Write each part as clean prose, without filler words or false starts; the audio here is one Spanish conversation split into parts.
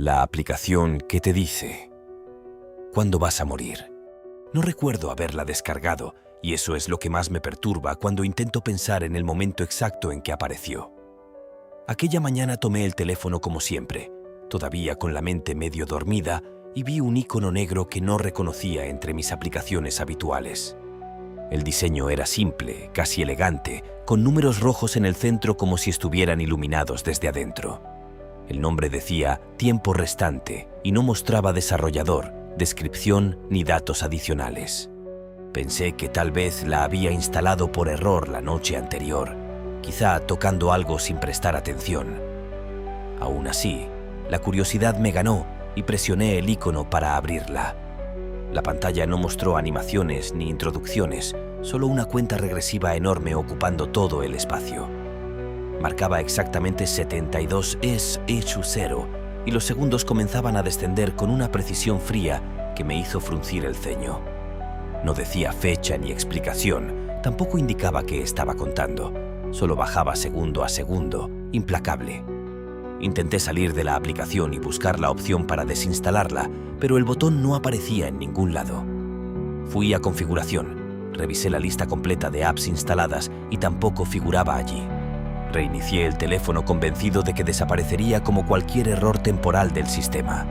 La aplicación que te dice ¿cuándo vas a morir? No recuerdo haberla descargado, y eso es lo que más me perturba cuando intento pensar en el momento exacto en que apareció. Aquella mañana tomé el teléfono como siempre, todavía con la mente medio dormida, y vi un icono negro que no reconocía entre mis aplicaciones habituales. El diseño era simple, casi elegante, con números rojos en el centro como si estuvieran iluminados desde adentro. El nombre decía tiempo restante y no mostraba desarrollador, descripción ni datos adicionales. Pensé que tal vez la había instalado por error la noche anterior, quizá tocando algo sin prestar atención. Aún así, la curiosidad me ganó y presioné el icono para abrirla. La pantalla no mostró animaciones ni introducciones, solo una cuenta regresiva enorme ocupando todo el espacio. Marcaba exactamente 72 es hecho 0 y los segundos comenzaban a descender con una precisión fría que me hizo fruncir el ceño. No decía fecha ni explicación, tampoco indicaba qué estaba contando, solo bajaba segundo a segundo, implacable. Intenté salir de la aplicación y buscar la opción para desinstalarla, pero el botón no aparecía en ningún lado. Fui a configuración, revisé la lista completa de apps instaladas y tampoco figuraba allí. Reinicié el teléfono convencido de que desaparecería como cualquier error temporal del sistema.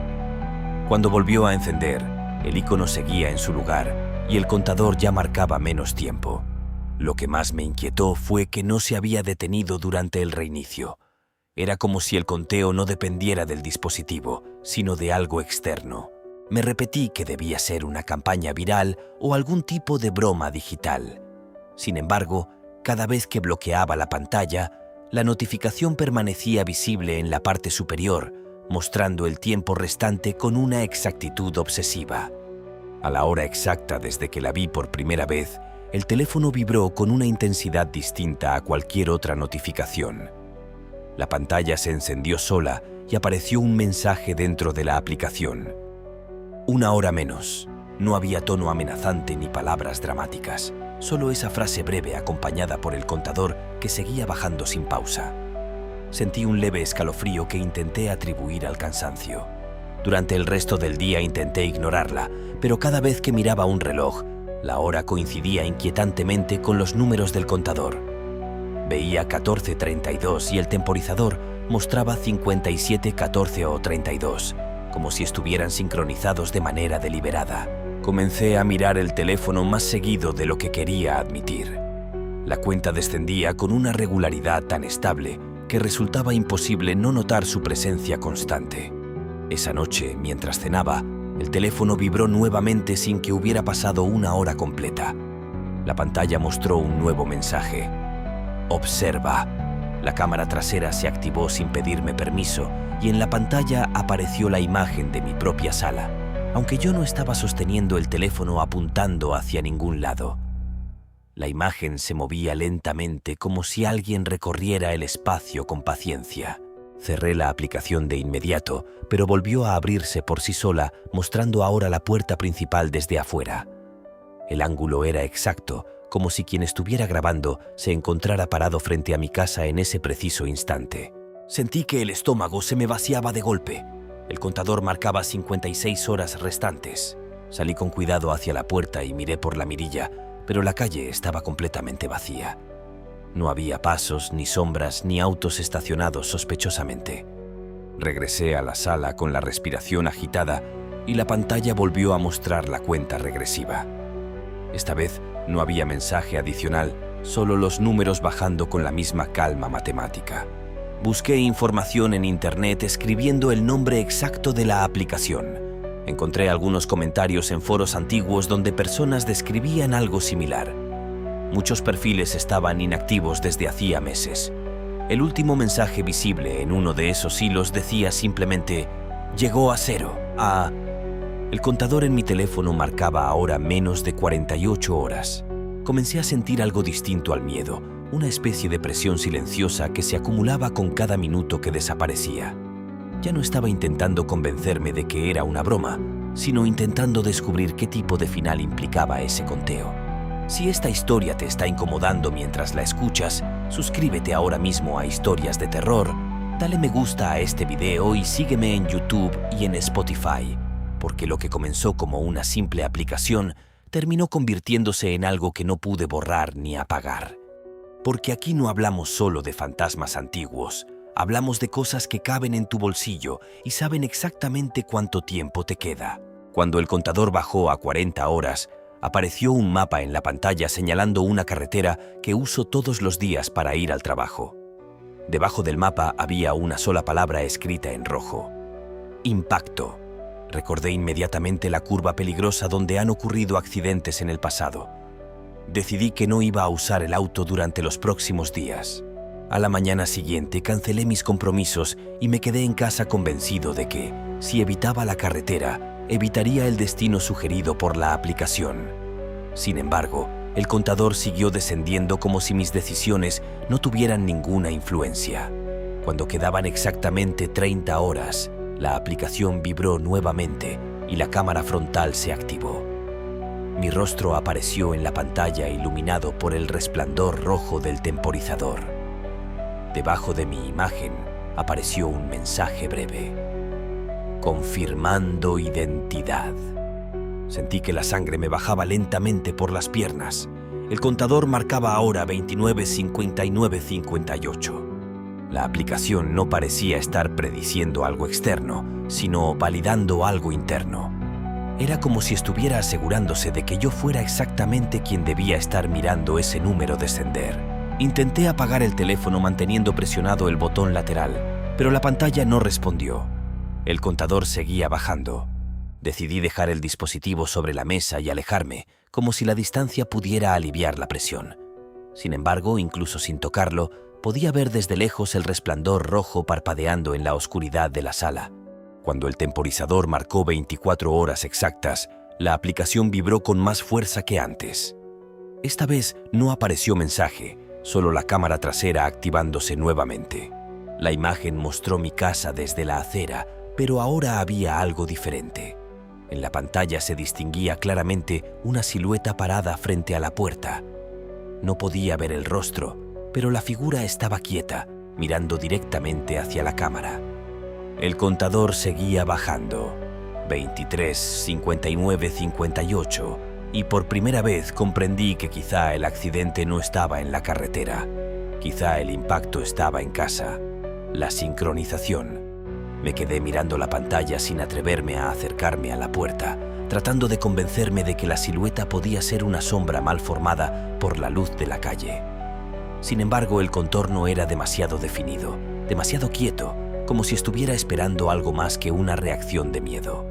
Cuando volvió a encender, el icono seguía en su lugar y el contador ya marcaba menos tiempo. Lo que más me inquietó fue que no se había detenido durante el reinicio. Era como si el conteo no dependiera del dispositivo, sino de algo externo. Me repetí que debía ser una campaña viral o algún tipo de broma digital. Sin embargo, cada vez que bloqueaba la pantalla, la notificación permanecía visible en la parte superior, mostrando el tiempo restante con una exactitud obsesiva. A la hora exacta desde que la vi por primera vez, el teléfono vibró con una intensidad distinta a cualquier otra notificación. La pantalla se encendió sola y apareció un mensaje dentro de la aplicación. 1 hora menos. No había tono amenazante ni palabras dramáticas, solo esa frase breve acompañada por el contador que seguía bajando sin pausa. Sentí un leve escalofrío que intenté atribuir al cansancio. Durante el resto del día intenté ignorarla, pero cada vez que miraba un reloj, la hora coincidía inquietantemente con los números del contador. Veía 14:32 y el temporizador mostraba 57:14 o 32, como si estuvieran sincronizados de manera deliberada. Comencé a mirar el teléfono más seguido de lo que quería admitir. La cuenta descendía con una regularidad tan estable que resultaba imposible no notar su presencia constante. Esa noche, mientras cenaba, el teléfono vibró nuevamente sin que hubiera pasado 1 hora completa. La pantalla mostró un nuevo mensaje. Observa. La cámara trasera se activó sin pedirme permiso y en la pantalla apareció la imagen de mi propia sala, aunque yo no estaba sosteniendo el teléfono apuntando hacia ningún lado. La imagen se movía lentamente como si alguien recorriera el espacio con paciencia. Cerré la aplicación de inmediato, pero volvió a abrirse por sí sola, mostrando ahora la puerta principal desde afuera. El ángulo era exacto, como si quien estuviera grabando se encontrara parado frente a mi casa en ese preciso instante. Sentí que el estómago se me vaciaba de golpe. El contador marcaba 56 horas restantes. Salí con cuidado hacia la puerta y miré por la mirilla, pero la calle estaba completamente vacía. No había pasos, ni sombras, ni autos estacionados sospechosamente. Regresé a la sala con la respiración agitada y la pantalla volvió a mostrar la cuenta regresiva. Esta vez no había mensaje adicional, solo los números bajando con la misma calma matemática. Busqué información en internet escribiendo el nombre exacto de la aplicación. Encontré algunos comentarios en foros antiguos donde personas describían algo similar. Muchos perfiles estaban inactivos desde hacía meses. El último mensaje visible en uno de esos hilos decía simplemente «Llegó a 0». El contador en mi teléfono marcaba ahora menos de 48 horas. Comencé a sentir algo distinto al miedo, una especie de presión silenciosa que se acumulaba con cada minuto que desaparecía. Ya no estaba intentando convencerme de que era una broma, sino intentando descubrir qué tipo de final implicaba ese conteo. Si esta historia te está incomodando mientras la escuchas, suscríbete ahora mismo a Historias de Terror, dale me gusta a este video y sígueme en YouTube y en Spotify, porque lo que comenzó como una simple aplicación terminó convirtiéndose en algo que no pude borrar ni apagar. Porque aquí no hablamos solo de fantasmas antiguos, hablamos de cosas que caben en tu bolsillo y saben exactamente cuánto tiempo te queda. Cuando el contador bajó a 40 horas, apareció un mapa en la pantalla señalando una carretera que uso todos los días para ir al trabajo. Debajo del mapa había una sola palabra escrita en rojo: impacto. Recordé inmediatamente la curva peligrosa donde han ocurrido accidentes en el pasado. Decidí que no iba a usar el auto durante los próximos días. A la mañana siguiente cancelé mis compromisos y me quedé en casa convencido de que, si evitaba la carretera, evitaría el destino sugerido por la aplicación. Sin embargo, el contador siguió descendiendo como si mis decisiones no tuvieran ninguna influencia. Cuando quedaban exactamente 30 horas, la aplicación vibró nuevamente y la cámara frontal se activó. Mi rostro apareció en la pantalla iluminado por el resplandor rojo del temporizador. Debajo de mi imagen apareció un mensaje breve: confirmando identidad. Sentí que la sangre me bajaba lentamente por las piernas. El contador marcaba ahora 29:59:58. La aplicación no parecía estar prediciendo algo externo, sino validando algo interno. Era como si estuviera asegurándose de que yo fuera exactamente quien debía estar mirando ese número descender. Intenté apagar el teléfono manteniendo presionado el botón lateral, pero la pantalla no respondió. El contador seguía bajando. Decidí dejar el dispositivo sobre la mesa y alejarme, como si la distancia pudiera aliviar la presión. Sin embargo, incluso sin tocarlo, podía ver desde lejos el resplandor rojo parpadeando en la oscuridad de la sala. Cuando el temporizador marcó 24 horas exactas, la aplicación vibró con más fuerza que antes. Esta vez no apareció mensaje, solo la cámara trasera activándose nuevamente. La imagen mostró mi casa desde la acera, pero ahora había algo diferente. En la pantalla se distinguía claramente una silueta parada frente a la puerta. No podía ver el rostro, pero la figura estaba quieta, mirando directamente hacia la cámara. El contador seguía bajando, 23:59:58, y por primera vez comprendí que quizá el accidente no estaba en la carretera. Quizá el impacto estaba en casa. La sincronización. Me quedé mirando la pantalla sin atreverme a acercarme a la puerta, tratando de convencerme de que la silueta podía ser una sombra mal formada por la luz de la calle. Sin embargo, el contorno era demasiado definido, demasiado quieto, como si estuviera esperando algo más que una reacción de miedo.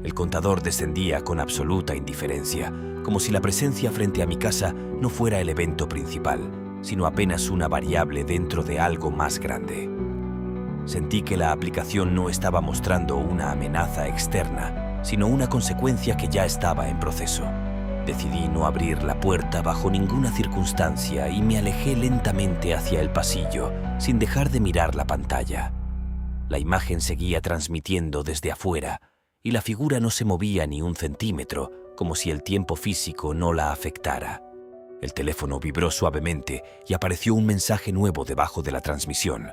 El contador descendía con absoluta indiferencia, como si la presencia frente a mi casa no fuera el evento principal, sino apenas una variable dentro de algo más grande. Sentí que la aplicación no estaba mostrando una amenaza externa, sino una consecuencia que ya estaba en proceso. Decidí no abrir la puerta bajo ninguna circunstancia y me alejé lentamente hacia el pasillo, sin dejar de mirar la pantalla. La imagen seguía transmitiendo desde afuera, y la figura no se movía ni un centímetro, como si el tiempo físico no la afectara. El teléfono vibró suavemente y apareció un mensaje nuevo debajo de la transmisión.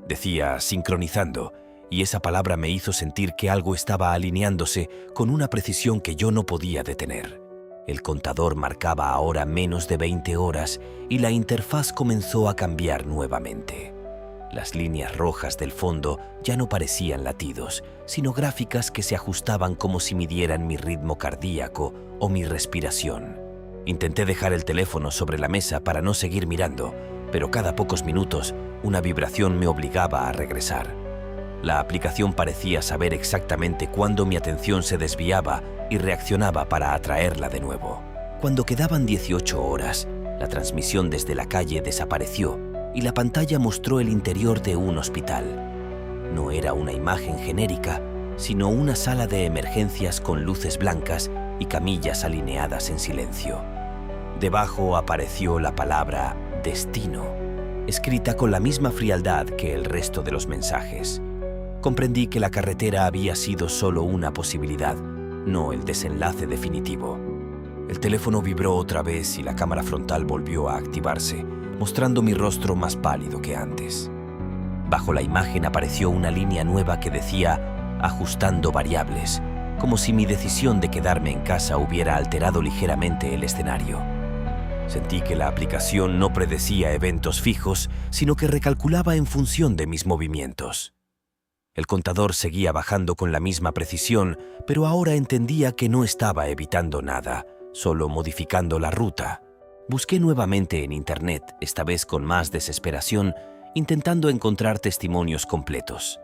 Decía sincronizando, y esa palabra me hizo sentir que algo estaba alineándose con una precisión que yo no podía detener. El contador marcaba ahora menos de 20 horas y la interfaz comenzó a cambiar nuevamente. Las líneas rojas del fondo ya no parecían latidos, sino gráficas que se ajustaban como si midieran mi ritmo cardíaco o mi respiración. Intenté dejar el teléfono sobre la mesa para no seguir mirando, pero cada pocos minutos una vibración me obligaba a regresar. La aplicación parecía saber exactamente cuándo mi atención se desviaba y reaccionaba para atraerla de nuevo. Cuando quedaban 18 horas, la transmisión desde la calle desapareció y la pantalla mostró el interior de un hospital. No era una imagen genérica, sino una sala de emergencias con luces blancas y camillas alineadas en silencio. Debajo apareció la palabra destino, escrita con la misma frialdad que el resto de los mensajes. Comprendí que la carretera había sido solo una posibilidad, no el desenlace definitivo. El teléfono vibró otra vez y la cámara frontal volvió a activarse, mostrando mi rostro más pálido que antes. Bajo la imagen apareció una línea nueva que decía «Ajustando variables», como si mi decisión de quedarme en casa hubiera alterado ligeramente el escenario. Sentí que la aplicación no predecía eventos fijos, sino que recalculaba en función de mis movimientos. El contador seguía bajando con la misma precisión, pero ahora entendía que no estaba evitando nada, solo modificando la ruta. Busqué nuevamente en Internet, esta vez con más desesperación, intentando encontrar testimonios completos.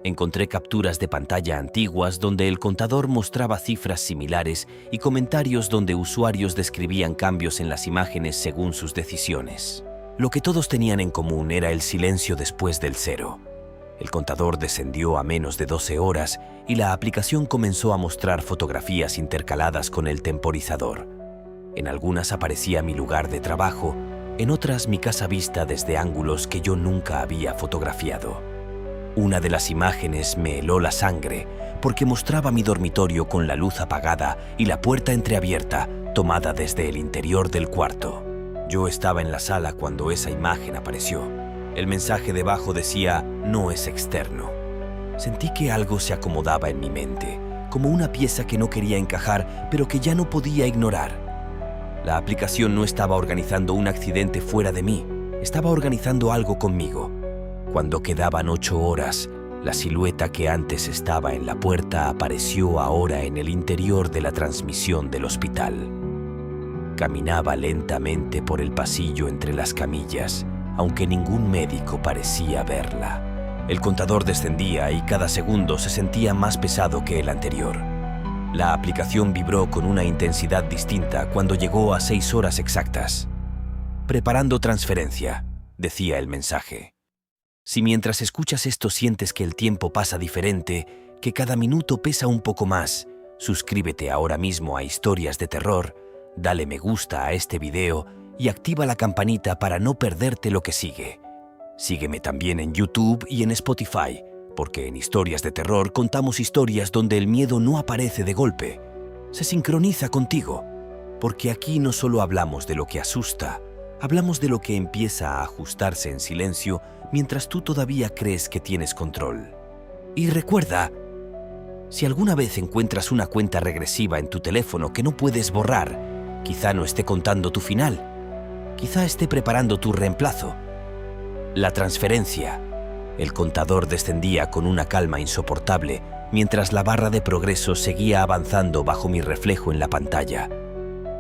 Encontré capturas de pantalla antiguas donde el contador mostraba cifras similares y comentarios donde usuarios describían cambios en las imágenes según sus decisiones. Lo que todos tenían en común era el silencio después del 0. El contador descendió a menos de 12 horas y la aplicación comenzó a mostrar fotografías intercaladas con el temporizador. En algunas aparecía mi lugar de trabajo, en otras mi casa vista desde ángulos que yo nunca había fotografiado. Una de las imágenes me heló la sangre porque mostraba mi dormitorio con la luz apagada y la puerta entreabierta, tomada desde el interior del cuarto. Yo estaba en la sala cuando esa imagen apareció. El mensaje debajo decía «No es externo». Sentí que algo se acomodaba en mi mente, como una pieza que no quería encajar, pero que ya no podía ignorar. La aplicación no estaba organizando un accidente fuera de mí, estaba organizando algo conmigo. Cuando quedaban 8 horas, la silueta que antes estaba en la puerta apareció ahora en el interior de la transmisión del hospital. Caminaba lentamente por el pasillo entre las camillas, aunque ningún médico parecía verla. El contador descendía y cada segundo se sentía más pesado que el anterior. La aplicación vibró con una intensidad distinta cuando llegó a 6 horas exactas. «Preparando transferencia», decía el mensaje. Si mientras escuchas esto sientes que el tiempo pasa diferente, que cada minuto pesa un poco más, suscríbete ahora mismo a Historias de Terror, dale me gusta a este video y activa la campanita para no perderte lo que sigue. Sígueme también en YouTube y en Spotify, porque en Historias de Terror contamos historias donde el miedo no aparece de golpe, se sincroniza contigo, porque aquí no solo hablamos de lo que asusta, hablamos de lo que empieza a ajustarse en silencio mientras tú todavía crees que tienes control. Y recuerda, si alguna vez encuentras una cuenta regresiva en tu teléfono que no puedes borrar, quizá no esté contando tu final, quizá esté preparando tu reemplazo. La transferencia. El contador descendía con una calma insoportable mientras la barra de progreso seguía avanzando bajo mi reflejo en la pantalla.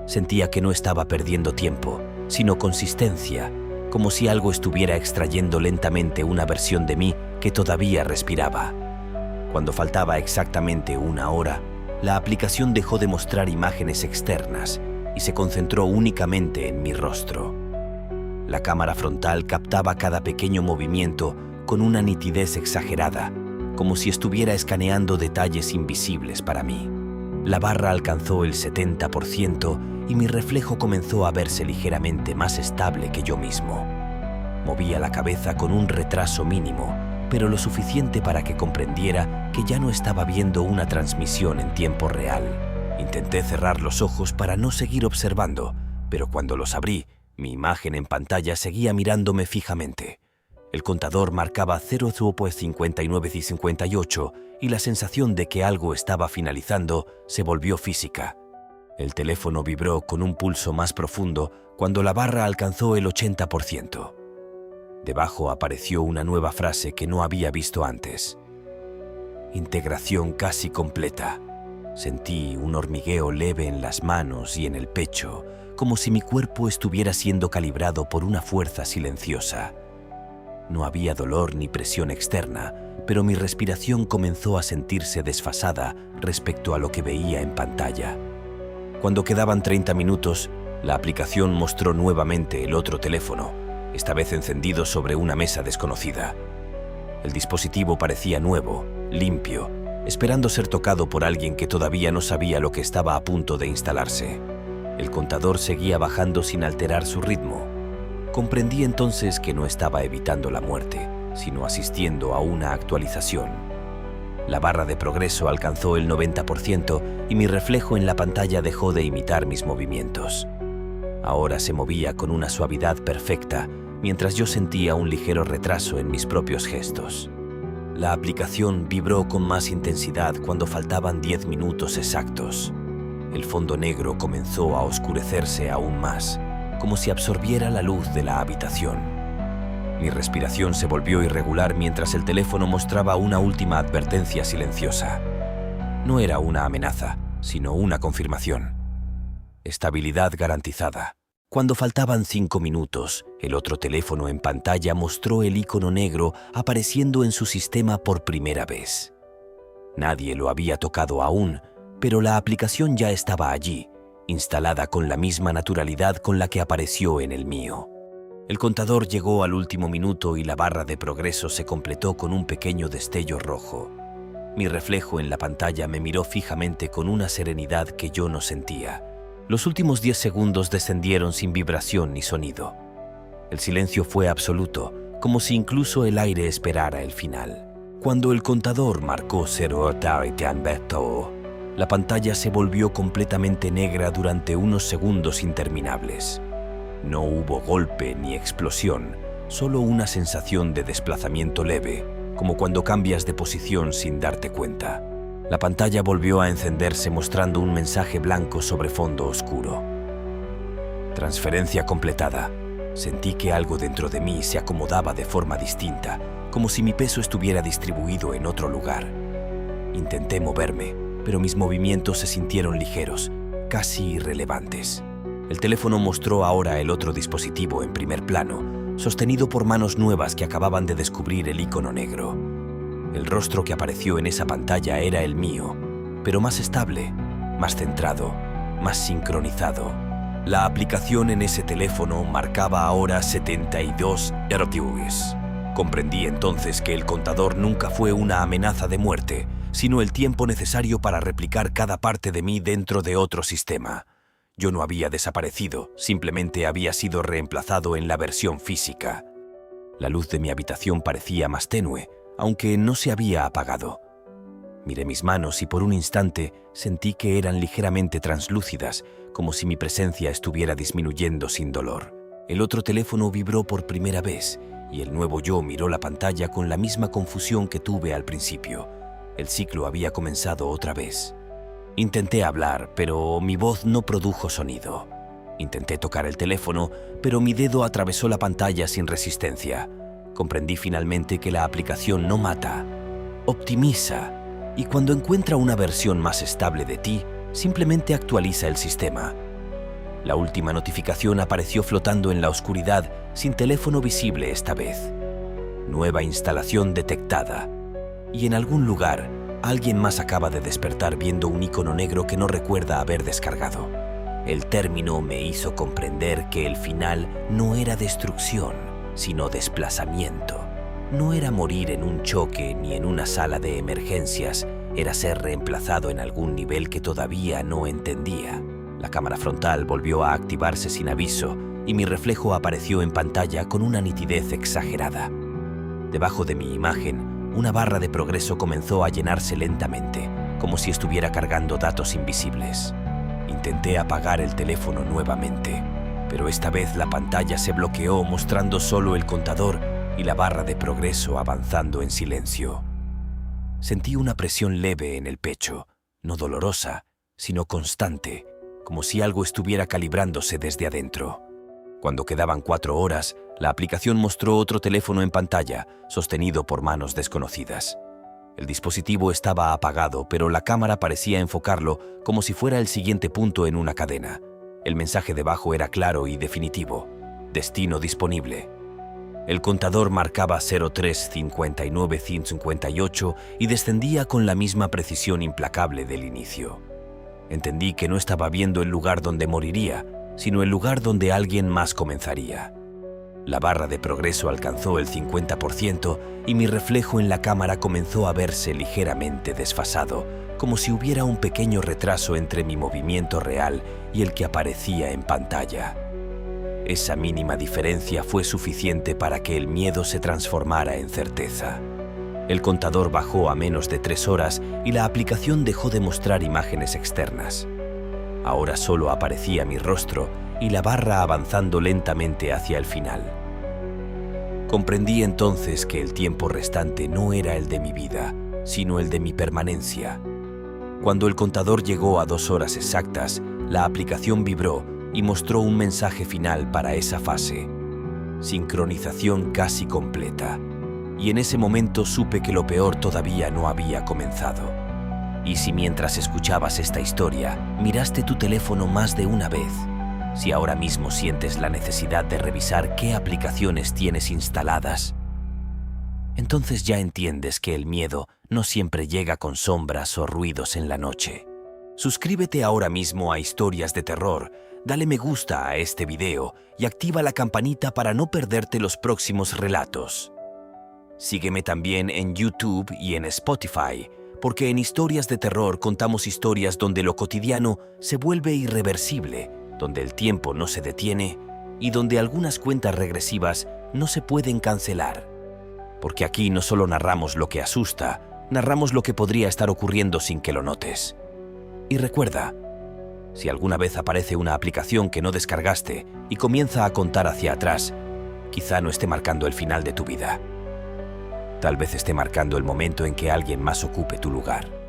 Sentía que no estaba perdiendo tiempo, sino consistencia, como si algo estuviera extrayendo lentamente una versión de mí que todavía respiraba. Cuando faltaba exactamente 1 hora, la aplicación dejó de mostrar imágenes externas y se concentró únicamente en mi rostro. La cámara frontal captaba cada pequeño movimiento con una nitidez exagerada, como si estuviera escaneando detalles invisibles para mí. La barra alcanzó el 70% y mi reflejo comenzó a verse ligeramente más estable que yo mismo. Movía la cabeza con un retraso mínimo, pero lo suficiente para que comprendiera que ya no estaba viendo una transmisión en tiempo real. Intenté cerrar los ojos para no seguir observando, pero cuando los abrí, mi imagen en pantalla seguía mirándome fijamente. El contador marcaba 0,59 y 58 y la sensación de que algo estaba finalizando se volvió física. El teléfono vibró con un pulso más profundo cuando la barra alcanzó el 80%. Debajo apareció una nueva frase que no había visto antes. Integración casi completa. Sentí un hormigueo leve en las manos y en el pecho, como si mi cuerpo estuviera siendo calibrado por una fuerza silenciosa. No había dolor ni presión externa, pero mi respiración comenzó a sentirse desfasada respecto a lo que veía en pantalla. Cuando quedaban 30 minutos, la aplicación mostró nuevamente el otro teléfono, esta vez encendido sobre una mesa desconocida. El dispositivo parecía nuevo, limpio, esperando ser tocado por alguien que todavía no sabía lo que estaba a punto de instalarse. El contador seguía bajando sin alterar su ritmo. Comprendí entonces que no estaba evitando la muerte, sino asistiendo a una actualización. La barra de progreso alcanzó el 90% y mi reflejo en la pantalla dejó de imitar mis movimientos. Ahora se movía con una suavidad perfecta, mientras yo sentía un ligero retraso en mis propios gestos. La aplicación vibró con más intensidad cuando faltaban 10 minutos exactos. El fondo negro comenzó a oscurecerse aún más, como si absorbiera la luz de la habitación. Mi respiración se volvió irregular mientras el teléfono mostraba una última advertencia silenciosa. No era una amenaza, sino una confirmación. Estabilidad garantizada. Cuando faltaban 5 minutos, el otro teléfono en pantalla mostró el icono negro apareciendo en su sistema por primera vez. Nadie lo había tocado aún, pero la aplicación ya estaba allí, instalada con la misma naturalidad con la que apareció en el mío. El contador llegó al último minuto y la barra de progreso se completó con un pequeño destello rojo. Mi reflejo en la pantalla me miró fijamente con una serenidad que yo no sentía. Los últimos 10 segundos descendieron sin vibración ni sonido. El silencio fue absoluto, como si incluso el aire esperara el final. Cuando el contador marcó 0, la pantalla se volvió completamente negra durante unos segundos interminables. No hubo golpe ni explosión, solo una sensación de desplazamiento leve, como cuando cambias de posición sin darte cuenta. La pantalla volvió a encenderse mostrando un mensaje blanco sobre fondo oscuro. Transferencia completada. Sentí que algo dentro de mí se acomodaba de forma distinta, como si mi peso estuviera distribuido en otro lugar. Intenté moverme, pero mis movimientos se sintieron ligeros, casi irrelevantes. El teléfono mostró ahora el otro dispositivo en primer plano, sostenido por manos nuevas que acababan de descubrir el icono negro. El rostro que apareció en esa pantalla era el mío, pero más estable, más centrado, más sincronizado. La aplicación en ese teléfono marcaba ahora 72 Hz. Comprendí entonces que el contador nunca fue una amenaza de muerte, sino el tiempo necesario para replicar cada parte de mí dentro de otro sistema. Yo no había desaparecido, simplemente había sido reemplazado en la versión física. La luz de mi habitación parecía más tenue, aunque no se había apagado. Miré mis manos y por un instante sentí que eran ligeramente translúcidas, como si mi presencia estuviera disminuyendo sin dolor. El otro teléfono vibró por primera vez y el nuevo yo miró la pantalla con la misma confusión que tuve al principio. El ciclo había comenzado otra vez. Intenté hablar, pero mi voz no produjo sonido. Intenté tocar el teléfono, pero mi dedo atravesó la pantalla sin resistencia. Comprendí finalmente que la aplicación no mata, optimiza, y cuando encuentra una versión más estable de ti, simplemente actualiza el sistema. La última notificación apareció flotando en la oscuridad, sin teléfono visible esta vez. Nueva instalación detectada. Y en algún lugar, alguien más acaba de despertar viendo un icono negro que no recuerda haber descargado. El término me hizo comprender que el final no era destrucción, sino desplazamiento. No era morir en un choque ni en una sala de emergencias, era ser reemplazado en algún nivel que todavía no entendía. La cámara frontal volvió a activarse sin aviso y mi reflejo apareció en pantalla con una nitidez exagerada. Debajo de mi imagen, una barra de progreso comenzó a llenarse lentamente, como si estuviera cargando datos invisibles. Intenté apagar el teléfono nuevamente, pero esta vez la pantalla se bloqueó mostrando solo el contador y la barra de progreso avanzando en silencio. Sentí una presión leve en el pecho, no dolorosa, sino constante, como si algo estuviera calibrándose desde adentro. Cuando quedaban 4 horas, la aplicación mostró otro teléfono en pantalla, sostenido por manos desconocidas. El dispositivo estaba apagado, pero la cámara parecía enfocarlo como si fuera el siguiente punto en una cadena. El mensaje debajo era claro y definitivo. Destino disponible. El contador marcaba 03:59:58 y descendía con la misma precisión implacable del inicio. Entendí que no estaba viendo el lugar donde moriría, sino el lugar donde alguien más comenzaría. La barra de progreso alcanzó el 50% y mi reflejo en la cámara comenzó a verse ligeramente desfasado, como si hubiera un pequeño retraso entre mi movimiento real y el que aparecía en pantalla. Esa mínima diferencia fue suficiente para que el miedo se transformara en certeza. El contador bajó a menos de 3 horas y la aplicación dejó de mostrar imágenes externas. Ahora solo aparecía mi rostro y la barra avanzando lentamente hacia el final. Comprendí entonces que el tiempo restante no era el de mi vida, sino el de mi permanencia. Cuando el contador llegó a 2 horas exactas, la aplicación vibró y mostró un mensaje final para esa fase. Sincronización casi completa. Y en ese momento supe que lo peor todavía no había comenzado. Y si mientras escuchabas esta historia, miraste tu teléfono más de una vez, si ahora mismo sientes la necesidad de revisar qué aplicaciones tienes instaladas, entonces ya entiendes que el miedo no siempre llega con sombras o ruidos en la noche. Suscríbete ahora mismo a Historias de Terror, dale me gusta a este video y activa la campanita para no perderte los próximos relatos. Sígueme también en YouTube y en Spotify, porque en Historias de Terror contamos historias donde lo cotidiano se vuelve irreversible, donde el tiempo no se detiene y donde algunas cuentas regresivas no se pueden cancelar. Porque aquí no solo narramos lo que asusta, narramos lo que podría estar ocurriendo sin que lo notes. Y recuerda, si alguna vez aparece una aplicación que no descargaste y comienza a contar hacia atrás, quizá no esté marcando el final de tu vida. Tal vez esté marcando el momento en que alguien más ocupe tu lugar.